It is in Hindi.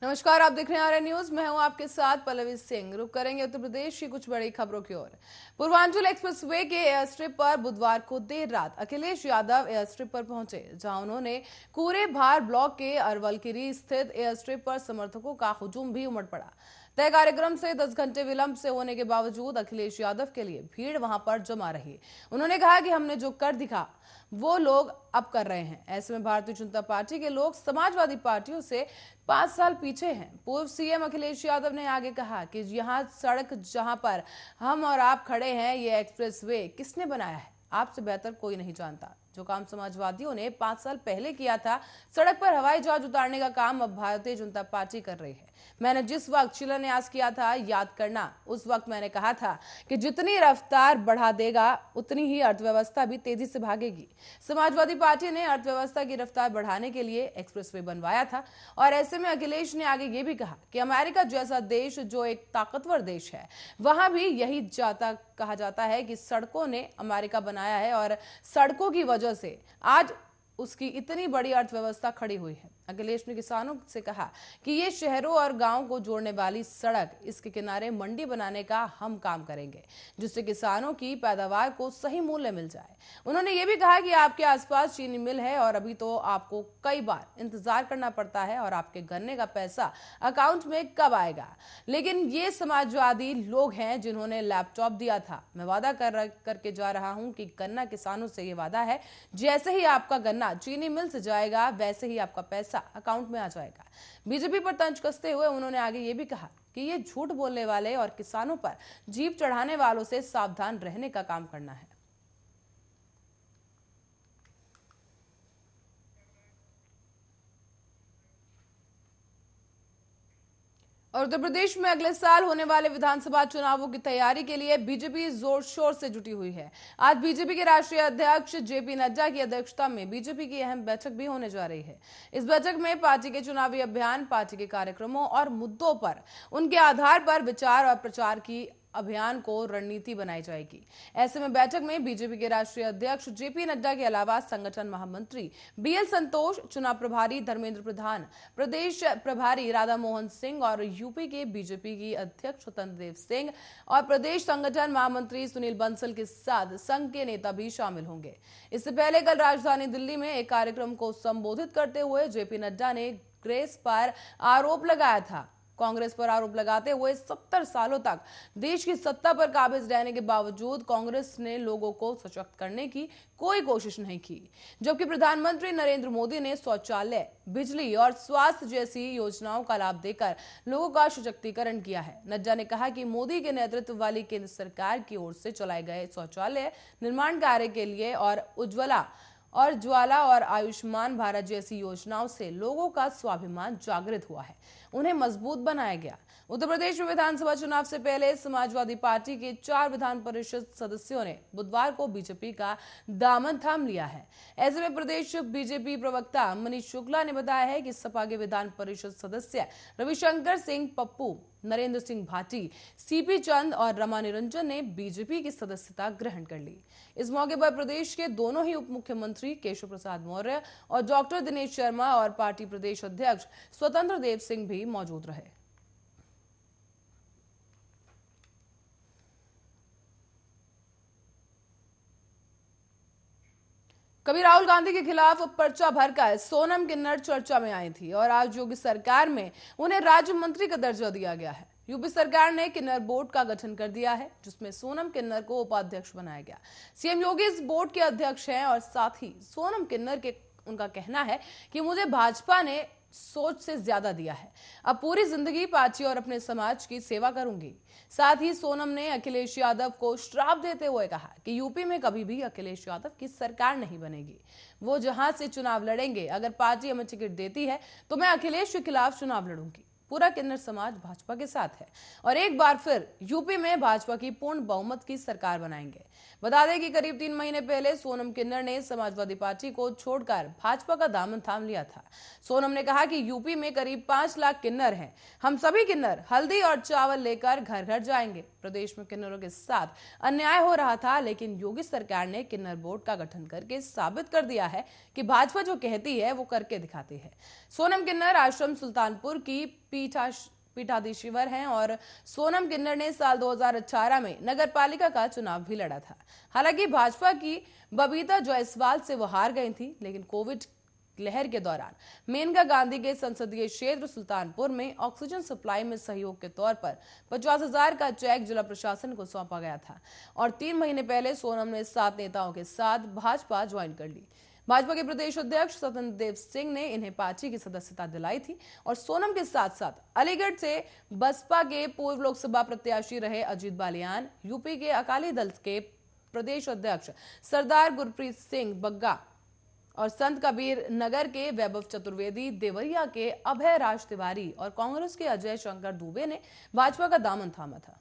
नमस्कार, आप देख रहे हैं आर्य न्यूज। मैं हूं आपके साथ पल्लवी सिंह। रुक करेंगे उत्तर प्रदेश की कुछ बड़ी खबरों की ओर। पूर्वांचल एक्सप्रेसवे के एयर स्ट्रिप पर बुधवार को देर रात अखिलेश यादव एयर स्ट्रिप पर पहुंचे, जहां उन्होंने कूरे भार ब्लॉक के अरवलकिरी स्थित एयर स्ट्रिप पर समर्थकों का हुजूम भी उमड़ पड़ा। तय कार्यक्रम से 10 घंटे विलंब से होने के बावजूद अखिलेश यादव के लिए भीड़ वहां पर जमा रही। उन्होंने कहा कि हमने जो कर दिखा वो लोग अब कर रहे हैं। ऐसे में भारतीय जनता पार्टी के लोग समाजवादी पार्टियों से 5 साल पीछे हैं। पूर्व सीएम अखिलेश यादव ने आगे कहा कि यहाँ सड़क जहां पर हम और आप खड़े हैं, ये एक्सप्रेसवे किसने बनाया है आपसे बेहतर कोई नहीं जानता। जो काम समाजवादियों ने 5 साल पहले किया था, सड़क पर हवाई जहाज उतारने का काम अब भारतीय जनता पार्टी कर रही है। मैंने जिस वक्त शिलान्यास किया था, याद करना, उस वक्त मैंने कहा था कि जितनी रफ्तार बढ़ा देगा उतनी ही अर्थव्यवस्था भी तेजी से भागेगी। समाजवादी पार्टी ने अर्थव्यवस्था की रफ्तार बढ़ाने के लिए एक्सप्रेसवे बनवाया था। और ऐसे में अखिलेश ने आगे ये भी कहा कि अमेरिका जैसा देश, जो एक ताकतवर देश है, वहां भी यही कहा जाता है कि सड़कों ने अमेरिका बनाया है और सड़कों की वजह से आज उसकी इतनी बड़ी अर्थव्यवस्था खड़ी हुई है। अखिलेश ने किसानों से कहा कि ये शहरों और गांवों को जोड़ने वाली सड़क, इसके किनारे मंडी बनाने का हम काम करेंगे, जिससे किसानों की पैदावार को सही मूल्य मिल जाए। उन्होंने ये भी कहा कि आपके आसपास चीनी मिल है और अभी तो आपको कई बार इंतजार करना पड़ता है और आपके गन्ने का पैसा अकाउंट में कब आएगा। लेकिन ये समाजवादी लोग हैं जिन्होंने लैपटॉप दिया था। मैं वादा करके जा रहा हूं कि गन्ना किसानों से ये वादा है, जैसे ही आपका गन्ना चीनी मिल से जाएगा वैसे ही आपका पैसा अकाउंट में आ जाएगा। बीजेपी पर तंज कसते हुए उन्होंने आगे ये भी कहा कि ये झूठ बोलने वाले और किसानों पर जीप चढ़ाने वालों से सावधान रहने का काम करना है। और उत्तर प्रदेश में अगले साल होने वाले विधानसभा चुनावों की तैयारी के लिए बीजेपी जोर शोर से जुटी हुई है। आज बीजेपी के राष्ट्रीय अध्यक्ष जेपी नड्डा की अध्यक्षता में बीजेपी की अहम बैठक भी होने जा रही है। इस बैठक में पार्टी के चुनावी अभियान, पार्टी के कार्यक्रमों और मुद्दों पर उनके आधार पर विचार और प्रचार की अभियान को रणनीति बनाई जाएगी। ऐसे में बैठक में बीजेपी के राष्ट्रीय अध्यक्ष जेपी नड्डा के अलावा संगठन महामंत्री बीएल संतोष, चुनाव प्रभारी धर्मेंद्र प्रधान, प्रदेश प्रभारी राधा मोहन सिंह और यूपी के बीजेपी की अध्यक्ष स्वतंत्र देव सिंह और प्रदेश संगठन महामंत्री सुनील बंसल के साथ संघ के नेता भी शामिल होंगे। इससे पहले कल राजधानी दिल्ली में एक कार्यक्रम को संबोधित करते हुए जेपी नड्डा ने कांग्रेस पर आरोप लगाया था। कांग्रेस पर आरोप लगाते हुए 70 सालों तक देश की सत्ता पर काबिज रहने के बावजूद कांग्रेस ने लोगों को सशक्त करने की कोई कोशिश नहीं की, जबकि प्रधानमंत्री नरेंद्र मोदी ने शौचालय, बिजली और स्वास्थ्य जैसी योजनाओं का लाभ देकर लोगों का सशक्तिकरण किया है। नड्डा ने कहा कि मोदी के नेतृत्व वाली केंद्र सरकार की ओर से चलाए गए शौचालय निर्माण कार्य के लिए और ज्वाला और आयुष्मान भारत जैसी योजनाओं से लोगों का स्वाभिमान जागृत हुआ है, उन्हें मजबूत बनाया गया। उत्तर प्रदेश में विधानसभा चुनाव से पहले समाजवादी पार्टी के 4 विधान परिषद सदस्यों ने बुधवार को बीजेपी का दामन थाम लिया है। ऐसे में प्रदेश बीजेपी प्रवक्ता मनीष शुक्ला ने बताया है कि सपा के विधान परिषद सदस्य रविशंकर सिंह पप्पू, नरेंद्र सिंह भाटी, सीपी चंद और रमा निरंजन ने बीजेपी की सदस्यता ग्रहण कर ली। इस मौके पर प्रदेश के दोनों ही उप मुख्यमंत्री केशव प्रसाद मौर्य और डॉक्टर दिनेश शर्मा और पार्टी प्रदेश अध्यक्ष स्वतंत्र देव सिंह भी मौजूद रहे। कभी राहुल गांधी के खिलाफ पर्चा भरकर सोनम किन्नर चर्चा में आई थी और आज योगी सरकार में उन्हें राज्य मंत्री का दर्जा दिया गया है। यूपी सरकार ने किन्नर बोर्ड का गठन कर दिया है, जिसमें सोनम किन्नर को उपाध्यक्ष बनाया गया। सीएम योगी इस बोर्ड के अध्यक्ष हैं और साथ ही सोनम किन्नर के उनका कहना है कि मुझे भाजपा ने सोच से ज्यादा दिया है, अब पूरी जिंदगी पार्टी और अपने समाज की सेवा करूंगी। साथ ही सोनम ने अखिलेश यादव को श्राप देते हुए कहा कि यूपी में कभी भी अखिलेश यादव की सरकार नहीं बनेगी। वो जहां से चुनाव लड़ेंगे, अगर पार्टी हमें टिकट देती है तो मैं अखिलेश के खिलाफ चुनाव लड़ूंगी। पूरा किन्नर समाज भाजपा के साथ है और एक बार फिर यूपी में भाजपा की पूर्ण बहुमत की सरकार बनाएंगे। बता दें कि करीब 3 महीने पहले सोनम किन्नर ने समाजवादी पार्टी को छोड़कर भाजपा का दामन थाम लिया था। सोनम ने कहा कि यूपी में करीब 5 लाख किन्नर हैं, हम सभी किन्नर हल्दी और चावल लेकर घर घर जाएंगे। प्रदेश में किन्नरों के साथ अन्याय हो रहा था, लेकिन योगी सरकार ने किन्नर बोर्ड का गठन करके साबित कर दिया है कि भाजपा जो कहती है वो करके दिखाती है। सोनम किन्नर आश्रम सुल्तानपुर की पीठाधीश्वर हैं और सोनम किन्नर ने साल 2018 में नगरपालिका का चुनाव भी लड़ा था। हालांकि भाजपा की बबीता जायसवाल से वो हार गई थी, लेकिन कोविड लहर के दौरान मेनका गांधी के संसदीय क्षेत्र सुल्तानपुर में ऑक्सीजन सप्लाई में सहयोग के तौर पर 50,000 का चेक जिला प्रशासन को सौंपा गया था और 3 महीने पहले सोनम ने 7 नेताओं के साथ भाजपा ज्वाइन कर ली। भाजपा के प्रदेश अध्यक्ष स्वतंत्र देव सिंह ने इन्हें पार्टी की सदस्यता दिलाई थी और सोनम के साथ साथ अलीगढ़ से बसपा के पूर्व लोकसभा प्रत्याशी रहे अजीत बालियान, यूपी के अकाली दल के प्रदेश अध्यक्ष सरदार गुरप्रीत सिंह बग्गा और संत कबीर नगर के वैभव चतुर्वेदी, देवरिया के अभय राज तिवारी और कांग्रेस के अजय शंकर दुबे ने भाजपा का दामन थामा था।